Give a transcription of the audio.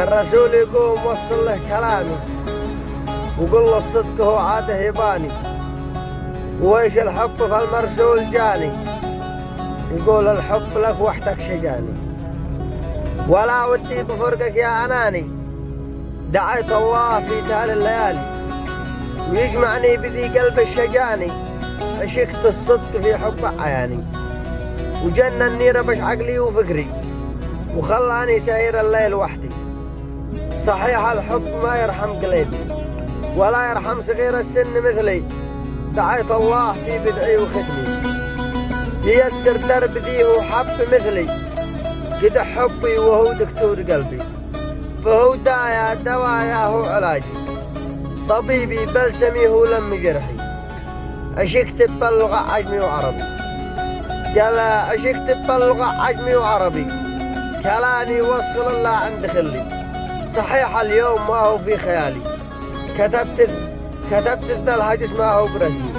الرسول يقوم وصل له كلامي وقل له الصدق هو عاده يباني، وإيش الحب فالمرسول جاني، يقول الحب لك وحدك شجاني، ولا ودي بفرقك يا أناني، دعيت الله في تال الليالي ويجمعني بذي قلب الشجاني، عشقت الصدق في حب عياني وجنني ربش عقلي وفكري وخلاني سهير الليل وحدي. صحيح الحب ما يرحم قلبي ولا يرحم صغير السن مثلي، دعيت الله في بدعي وختمي ييسر درب ذي وحب مثلي، قد حبي وهو دكتور قلبي، فهو دايا دوايا هو علاجي، طبيبي بلسمي هو لم جرحي، عشقت باللغة عجمي وعربي، قال عشقت باللغة عجمي وعربي، كلامي وصل الله عند خلي، صحيح اليوم ما هو في خيالي، كتبت ذا الهجس ما هو برسمي.